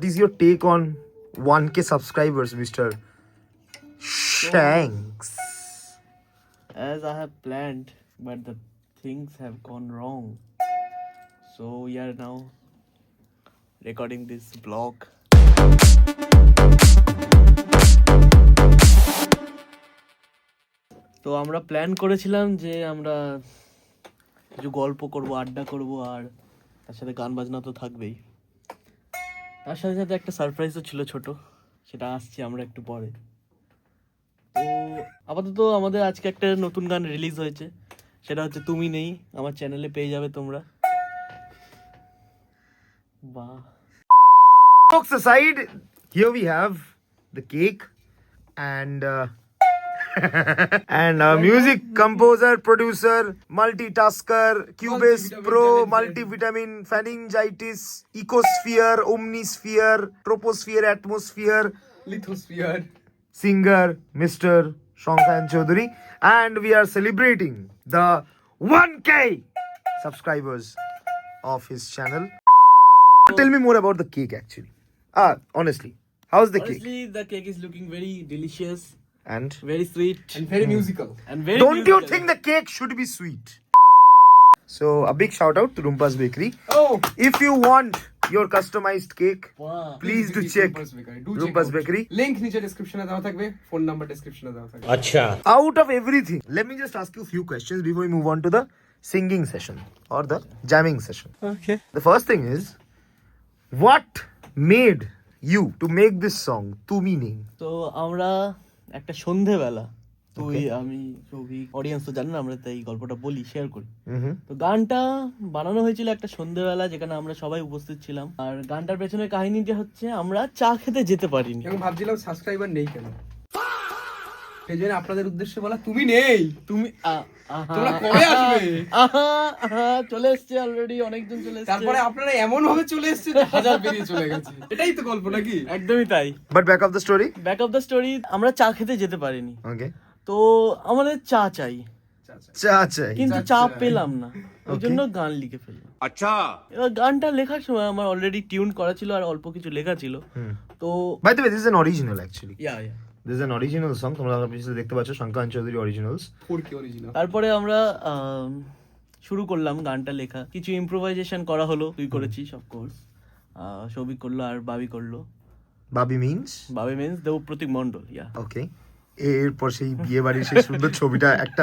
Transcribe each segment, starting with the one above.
What is your take on 1K subscribers, Mr. Shanks? As I have planned, but the things have gone wrong. So we are now recording this vlog. তো আমরা plan করেছিলাম যে আমরা কিছু গল্প করব, আড্ডা করব, আর তার সাথে গান বাজনা তো থাকবেই। তার সাথে সাথে একটা সারপ্রাইজও ছিল ছোট, সেটা আসছে আমরা একটু পরে। তো আপাতত আমাদের আজকে একটা নতুন গান রিলিজ হয়েছে, সেটা হচ্ছে তুমি নেই। আমার চ্যানেলে পেয়ে যাবে তোমরা। বাহ। Jokes aside, here we have the cake and and music composer, producer, multitasker, Cubase Pro, multivitamin, phalangitis, ecosphere, omnisphere, troposphere, atmosphere, lithosphere, singer Mr. Shankhan Chaudhary, and we are celebrating the 1K subscribers of his channel. Tell me more about the cake actually. Honestly, how's the cake? Honestly, the cake is looking very delicious, And very sweet, and very musical. and very don't you musical. think the cake should be sweet? So a big shout out to Rumpa's Bakery. Oh, If you want your customized cake, Wow. please do visit check Rumpa's Bakery. Do check Rumpa's out. Bakery. Link নিচে ডেসক্রিপশনে দেওয়া থাকবে, phone number ডেসক্রিপশনে দেওয়া থাকবে। Out of everything, let me just ask you a few questions before we move on to the singing session or the jamming session. Okay. The first thing is, what made you to make this song Tumi Nahi? তো আমরা একটা সন্ধেবেলা, তুই আমি Souvik, audience তো জানেন, আমরা তাই গল্পটা বলি, শেয়ার করি। তো গানটা বানানো হয়েছিল একটা সন্ধেবেলা, যেখানে আমরা সবাই উপস্থিত ছিলাম। আর গানটার পেছনের কাহিনীটা হচ্ছে আমরা চা খেতে যেতে পারিনি। এবং ভাবছিলাম সাবস্ক্রাইবার নেই কেন, সেই জন্য আপনাদের উদ্দেশ্যে বলা তুমি নেই, তুমি তোমরা কবে আসবে? চলে এসছে অলরেডি, অনেকজন চলে এসছে। তারপরে আপনারা এমন ভাবে চলে এসেছে যে হাজার বেরিয়ে চলে গেছে। এটাই তো গল্প নাকি? একদমই তাই। But back of the story? Back of the story, আমরা চা খেতে যেতে পারিনি। Okay. তো আমাদের চা চাই, Cha chai. কিন্তু চা চা চাই। পেলাম না, ওই জন্য গান লিখে ফেললাম। আচ্ছা, এবার গানটা লেখার সময় আমার অলরেডি টিউন করা ছিল আর অল্প কিছু লেখা ছিল। তো By the way, this is an original actually. Yeah This is an original song. তোমরা পিছনে দেখতে পাচ্ছ Shankhan Chaudhary originals. 4K original. তারপরে আমরা শুরু করলাম গানটা লেখা, কিছু ইম্প্রোভাইজেশন করা হলো, তুই করেছিস অফকোর্স, সৌভিক করলো আর বাবি করলো। Babi means? বাবি মিন্স দেবপ্রতীক মন্ডল। ইয়া Okay. এরপর সেই বিয়ে বাড়ির সেই সুন্দর ছবিটা একটা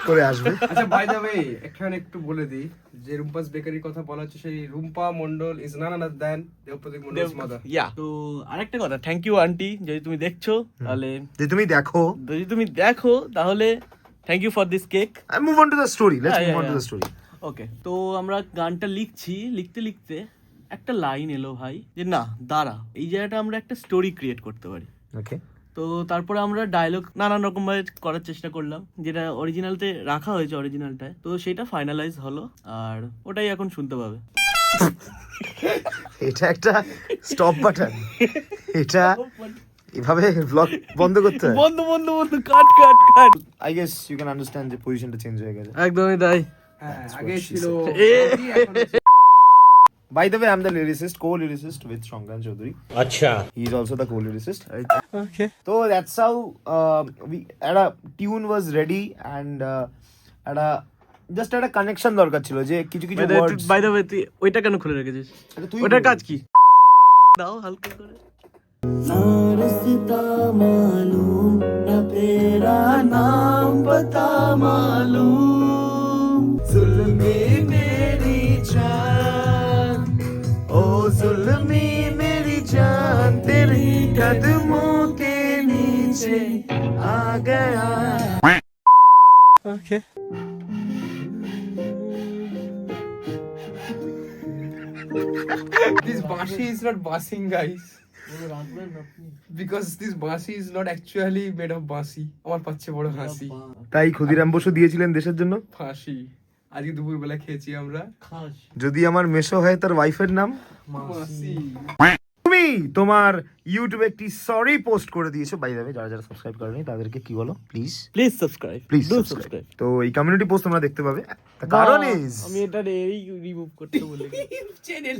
করে আসবে। আচ্ছা, বাই দ্য ওয়ে এখানে একটু বলে দিই যে রুম্পাস বেকারির কথা বলা হচ্ছে, সেই Rumpa Mondal is none other than Debpratik Mondal's mother. Yeah. তো আরেকটা কথা, থ্যাংক ইউ আন্টি, যদি তুমি দেখছো তাহলে, যে তুমি দেখো তাহলে thank you for this cake. I move on to the story. Let's Yeah, move on yeah, to the yeah. story. ওকে, তো আমরা গানটা লিখতে লিখতে একটা লাইন এলো ভাই, যে না দাঁড়া, এই জায়গাটা আমরা একটা স্টোরি ক্রিয়েট করতে পারি। Okay. তো তারপরে আমরা ডায়লগ নানান রকম ভাবে করার চেষ্টা করলাম, যেটা অরিজিনালতে রাখা হয়েছে অরিজিনালটায়। তো সেটা ফাইনালাইজ হলো, আর ওটাই এখন শুনতে পাবে। এটা একটা স্টপ বাটন। এটা এভাবে ব্লগ বন্ধ করতে হয়। বন্ধু কাট। I guess you can understand যে পজিশনটা চেঞ্জ হয়ে গেছে। একদমই তাই। হ্যাঁ, আগে ছিল By the way, I'm the lyricist, co-lyricist with Shankhan Chaudhary. Acha. He's also the co-lyricist. Okay. So that's how we at a tune was ready and at a just at a connection দরকার ছিল, যে কিছু words. By the way, তুই ওইটা কেন খুলে রেখেছিস? তুই ওটার কাজ কি? দাও হালকা করে। না রাস্তা মালুম না তেরা নাম পতা মালুম, जुल्मी मेरी जान, ओ जुल्मी मेरी जान, तेरी कदमों के नीचे आ गया। Okay. this bashi is not basing, guys, because this bashi is not actually made of basi. আমার পাচ্ছে বড় হাসি। তাই ক্ষুদিরাম বসু দিয়েছিলেন দেশের জন্য ফাঁসি আজকে দুপুরবেলা খেয়েছি আমরা। খাস যদি আমার মেশো হয় তার ওয়াইফের নাম মাসি। তুমি তোমার ইউটিউবে একটি সরি পোস্ট করে দিয়েছো। বাই দ্য ওয়ে, যারা যারা সাবস্ক্রাইব করেনি তাদেরকে কি বলো, প্লিজ সাবস্ক্রাইব, প্লিজ সাবস্ক্রাইব। তো এই কমিউনিটি পোস্ট তোমরা দেখতে পাবে। কারণ ইজ আমি এটা রিমুভ করতে বলি চ্যানেল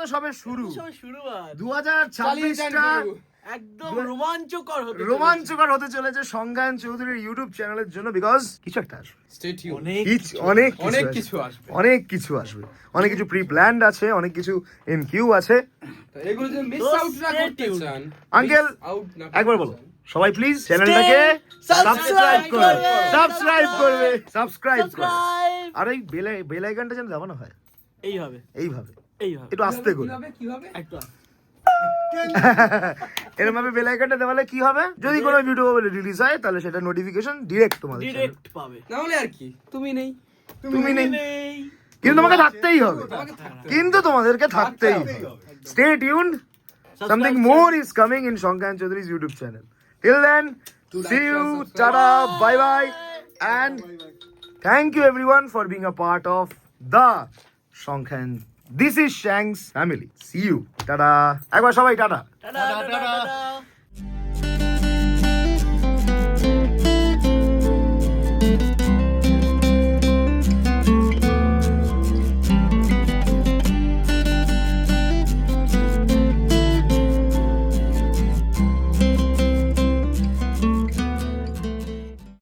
তো সবে শুরু। সবে শুরু আর 2026টা একদম রোমাঞ্চকর হতে চলেছে। রোমাঞ্চকর হতে চলেছে সংজ্ঞান চৌধুরীর ইউটিউব চ্যানেলের জন্য, বিকজ কিছু একটা আসবে, Stay tuned. অনেক অনেক কিছু আসবে। অনেক কিছু আসবে, অনেক কিছু প্রি প্ল্যান্ড আছে, অনেক কিছু ইন কিউ আছে। তো এগুলো যে মিস তো আউট না stay করতে tuned. চান, আঙ্কেল miss out না করতে একবার বলো চান, সবাই প্লিজ চ্যানেলটাকে সাবস্ক্রাইব করবে, সাবস্ক্রাইব করবে, সাবস্ক্রাইব করবে। সাবস্ক্রাইব আর এই বেল আইকনটা যেন দাবানো হয় এইভাবে এইভাবে, এইভাবে একটু আস্তে করে কিভাবে একটু এরকম ভাবে বেল আইকনটা দেওয়ালে কি হবে, যদি কোনো ভিডিও রিলিজ হয় তাহলে সেটা নোটিফিকেশন ডিরেক্ট তোমাদের channel এ। ডিরেক্ট পাবে। না হলে আর কি, তুমি নেই, তুমি নেই নেই। কিন্তু তোমাকে থাকতেই হবে, তোমাকে থাকতে হবে। কিন্তু তোমাদেরকে থাকতেই হবে। Stay tuned, something more is coming in Shankhan Chaudhary's YouTube channel. Till then, see you, tada, bye bye, and thank you everyone for being a part of the Shankhan. This is Shank's family. See you, tada. একবার সবাই tata. Tata tata tata.